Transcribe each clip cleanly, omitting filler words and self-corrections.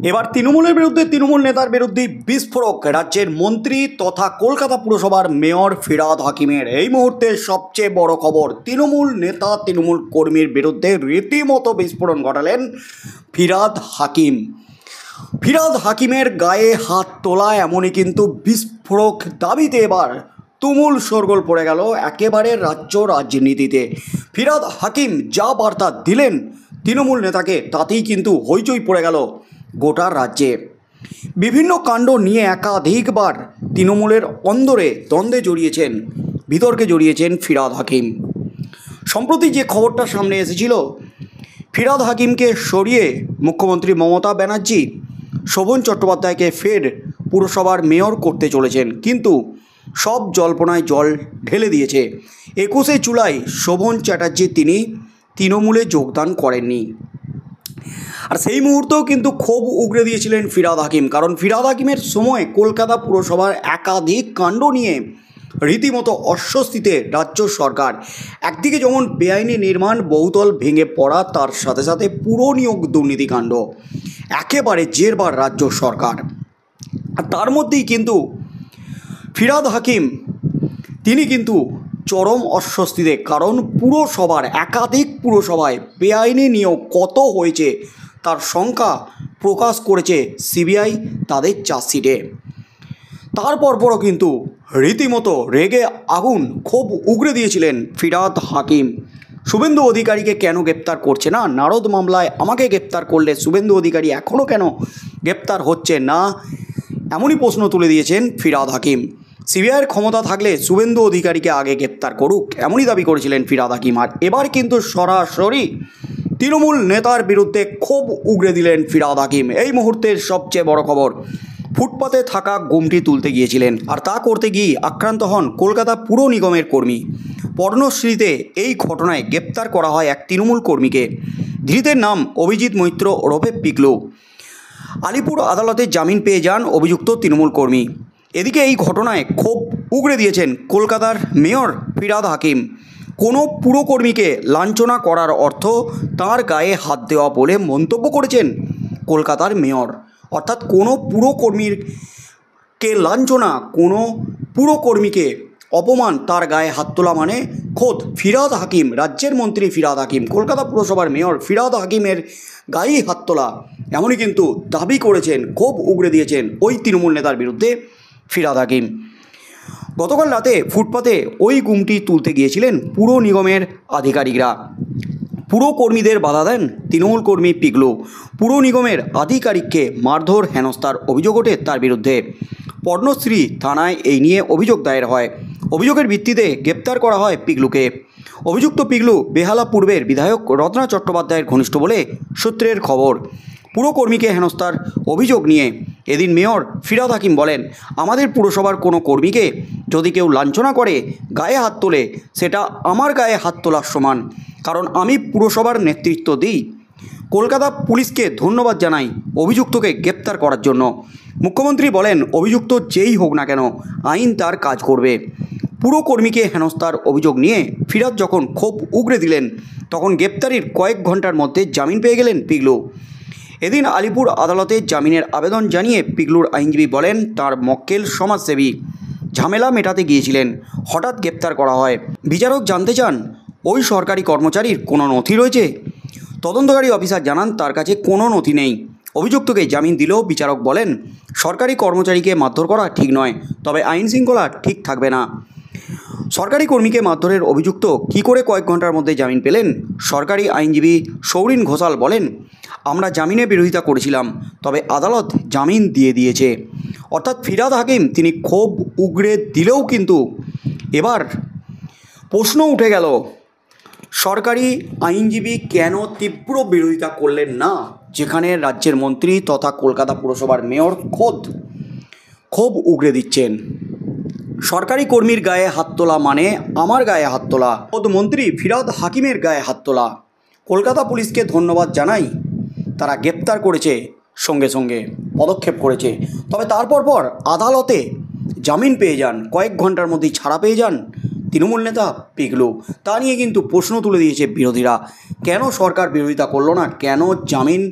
এবার তৃণমূলের বিরুদ্ধে তৃণমূল নেতার বিরুদ্ধে বিস্ফোরক রাজ্যের মন্ত্রী তথা কলকাতা পুরসভার মেয়র ফিরহাদ হাকিমের। এই মুহূর্তে সবচেয়ে বড় খবর, তৃণমূল নেতা তৃণমূল কর্মীর বিরুদ্ধে রীতিমতো বিস্ফোরণ ঘটালেন ফিরহাদ হাকিম। ফিরহাদ হাকিমের গায়ে হাত তোলা, এমনই কিন্তু বিস্ফোরক দাবিতে এবার তুমুল শোরগোল পড়ে গেল একেবারে রাজ্য রাজনীতিতে। ফিরহাদ হাকিম যা বার্তা দিলেন তৃণমূল নেতাকে, তাতেই কিন্তু হইচই পড়ে গেল গোটা রাজ্যে। বিভিন্ন কাণ্ড নিয়ে একাধিকবার তৃণমূলের অন্দরে দ্বন্দ্বে জড়িয়েছেন, বিতর্কে জড়িয়েছেন ফিরহাদ হাকিম। সম্প্রতি যে খবরটা সামনে এসেছিল, ফিরহাদ হাকিমকে সরিয়ে মুখ্যমন্ত্রী মমতা ব্যানার্জি শোভন চট্টোপাধ্যায়কে ফের পুরসভার মেয়র করতে চলেছেন, কিন্তু সব জল্পনায় জল ঢেলে দিয়েছে 21শে জুলাই শোভন চ্যাটার্জি তিনি তৃণমূলে যোগদান করেননি। আর সেই মুহূর্তেও কিন্তু ক্ষোভ উগরে দিয়েছিলেন ফিরহাদ হাকিম, কারণ ফিরহাদ হাকিমের সময় কলকাতা পুরসভার একাধিক কাণ্ড নিয়ে রীতিমতো অস্বস্তিতে রাজ্য সরকার। একদিকে যেমন বেআইনি নির্মাণ, বহুতল ভেঙে পড়া, তার সাথে সাথে পুরো নিয়োগ দুর্নীতিকাণ্ড, একেবারে জেরবার রাজ্য সরকার। আর তার মধ্যেই কিন্তু ফিরহাদ হাকিম তিনি কিন্তু চরম অস্বস্তিতে, কারণ পুরসভার একাধিক পুরসভায় বেআইনি নিয়োগ কত হয়েছে তার সংখ্যা প্রকাশ করেছে সিবিআই তাদের চার্জশিটে। তারপরও কিন্তু রীতিমতো রেগে আগুন ক্ষোভ উগরে দিয়েছিলেন ফিরহাদ হাকিম। শুভেন্দু অধিকারীকে কেন গ্রেপ্তার করছে না? নারদ মামলায় আমাকে গ্রেপ্তার করলে শুভেন্দু অধিকারী এখনও কেন গ্রেপ্তার হচ্ছে না? এমনই প্রশ্ন তুলে দিয়েছেন ফিরহাদ হাকিম। সিবিআইয়ের ক্ষমতা থাকলে শুভেন্দু অধিকারীকে আগে গ্রেপ্তার করুক, এমনই দাবি করেছিলেন ফিরহাদ হাকিম। আর এবার কিন্তু সরাসরি তৃণমূল নেতার বিরুদ্ধে ক্ষোভ উগরে দিলেন ফিরহাদ হাকিম। এই মুহূর্তের সবচেয়ে বড় খবর, ফুটপাতে থাকা গুমটি তুলতে গিয়েছিলেন, আর তা করতে গিয়ে আক্রান্ত হন কলকাতা পুর নিগমের কর্মী। পর্ণশ্রীতে এই ঘটনায় গ্রেপ্তার করা হয় এক তৃণমূল কর্মীকে। ধৃতের নাম অভিজিৎ মৈত্র ওরফে পিকলু। আলিপুর আদালতে জামিন পেয়ে যান অভিযুক্ত তৃণমূল কর্মী। এদিকে এই ঘটনায় ক্ষোভ উগরে দিয়েছেন কলকাতার মেয়র ফিরহাদ হাকিম। কোনো পুরকর্মীকে লাঞ্ছনা করার অর্থ তার গায়ে হাত দেওয়া বলে মন্তব্য করেছেন কলকাতার মেয়র। অর্থাৎ কোনো পুরকর্মীকে লাঞ্ছনা, কোনো পুরকর্মীকে অপমান, তার গায়ে হাত তোলা মানে খোদ ফিরহাদ হাকিম, রাজ্যের মন্ত্রী ফিরহাদ হাকিম, কলকাতা পুরসভার মেয়র ফিরহাদ হাকিমের গায়ে হাত তোলা, এমনই কিন্তু দাবি করেছেন, ক্ষোভ উগরে দিয়েছেন ওই তৃণমূল নেতার বিরুদ্ধে ফিরহাদ হাকিম। গতকাল রাতে ফুটপাতে ওই গুমটি তুলতে গিয়েছিলেন পুর নিগমের আধিকারিকরা। পুরকর্মীদের বাধা দেন তৃণমূল কর্মী পিকলু। পুর নিগমের আধিকারিককে মারধর, হেনস্থার অভিযোগ ওঠে তার বিরুদ্ধে। পর্ণশ্রী থানায় এই নিয়ে অভিযোগ দায়ের হয়। অভিযোগের ভিত্তিতে গ্রেপ্তার করা হয় পিকলুকে। অভিযুক্ত পিকলু বেহালা পূর্বের বিধায়ক রত্না চট্টোপাধ্যায়ের ঘনিষ্ঠ বলে সূত্রের খবর। পুরকর্মীকে হেনস্থার অভিযোগ নিয়ে এদিন মেয়র ফিরহাদ হাকিম বলেন, আমাদের পুরসভার কোনো কর্মীকে যদি কেউ লাঞ্ছনা করে, গায়ে হাত তোলে, সেটা আমার গায়ে হাত তোলার সমান, কারণ আমি পুরসভার নেতৃত্ব দিই। কলকাতা পুলিশকে ধন্যবাদ জানাই অভিযুক্তকে গ্রেপ্তার করার জন্য। মুখ্যমন্ত্রী বলেন, অভিযুক্ত যেই হোক না কেন, আইন তার কাজ করবে। পুরকর্মীকে হেনস্থার অভিযোগ নিয়ে ফিরহাদ যখন ক্ষোভ উগরে দিলেন, তখন গ্রেপ্তারির কয়েক ঘন্টার মধ্যে জামিন পেয়ে গেলেন পিকলু। এদিন আলিপুর আদালতে জামিনের আবেদন জানিয়ে পিকলুর আইনজীবী বলেন, তার মক্কেল সমাজসেবী ঝামেলা মেটাতে গিয়েছিলেন, হঠাৎ গ্রেপ্তার করা হয়। বিচারক জানতে চান, ওই সরকারি কর্মচারীর কোনো নথি রয়েছে? তদন্তকারী অফিসার জানান, তার কাছে কোনো নথি নেই। অভিযুক্তকে জামিন দিলেও বিচারক বলেন, সরকারি কর্মচারীকে মারধর করা ঠিক নয়, তবে আইন শৃঙ্খলা ঠিক থাকবে না। সরকারি কর্মীকে মারধরের অভিযুক্ত কী করে কয়েক ঘন্টার মধ্যে জামিন পেলেন? সরকারি আইনজীবী সৌরিন ঘোষাল বলেন, আমরা জামিনে বিরোধিতা করেছিলাম, তবে আদালত জামিন দিয়ে দিয়েছে। অর্থাৎ ফিরহাদ হাকিম তিনি ক্ষোভ উগরে দিলেও কিন্তু এবার প্রশ্ন উঠে গেল, সরকারি আইনজীবী কেন তীব্র বিরোধিতা করলেন না, যেখানে রাজ্যের মন্ত্রী তথা কলকাতা পুরসভার মেয়র খোদ ক্ষোভ উগরে দিচ্ছেন। সরকারি কর্মীর গায়ে হাত তোলা মানে আমার গায়ে হাত তোলা, খোদ মন্ত্রী ফিরহাদ হাকিমের গায়ে হাত তোলা। কলকাতা পুলিশকে ধন্যবাদ জানাই, তারা গ্রেপ্তার করেছে, সঙ্গে সঙ্গে পদক্ষেপ করেছে। তবে তারপর আদালতে জামিন পেয়ে যান, কয়েক ঘন্টার মধ্যেই ছাড়া পেয়ে যান তৃণমূল নেতা পিকলু। তা নিয়ে কিন্তু প্রশ্ন তুলে দিয়েছে বিরোধীরা, কেন সরকার বিরোধিতা করলো না, কেন জামিন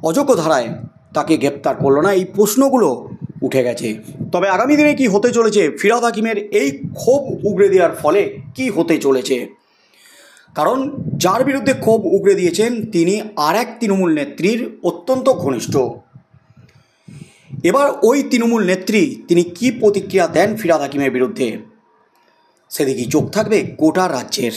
অযোগ্য ধারায় তাকে গ্রেপ্তার করলো না, এই প্রশ্নগুলো উঠে গেছে। তবে আগামী দিনে কি হতে চলেছে, ফিরহাদ হাকিমের এই ক্ষোভ উগরে দেওয়ার ফলে কি হতে চলেছে, কারণ যার বিরুদ্ধে ক্ষোভ উগরে দিয়েছেন তিনি আর এক তৃণমূল নেত্রীর অত্যন্ত ঘনিষ্ঠ। এবার ওই তৃণমূল নেত্রী তিনি কি প্রতিক্রিয়া দেন ফিরহাদ হাকিমের বিরুদ্ধে, সেদিকেই চোখ থাকবে গোটা রাজ্যের।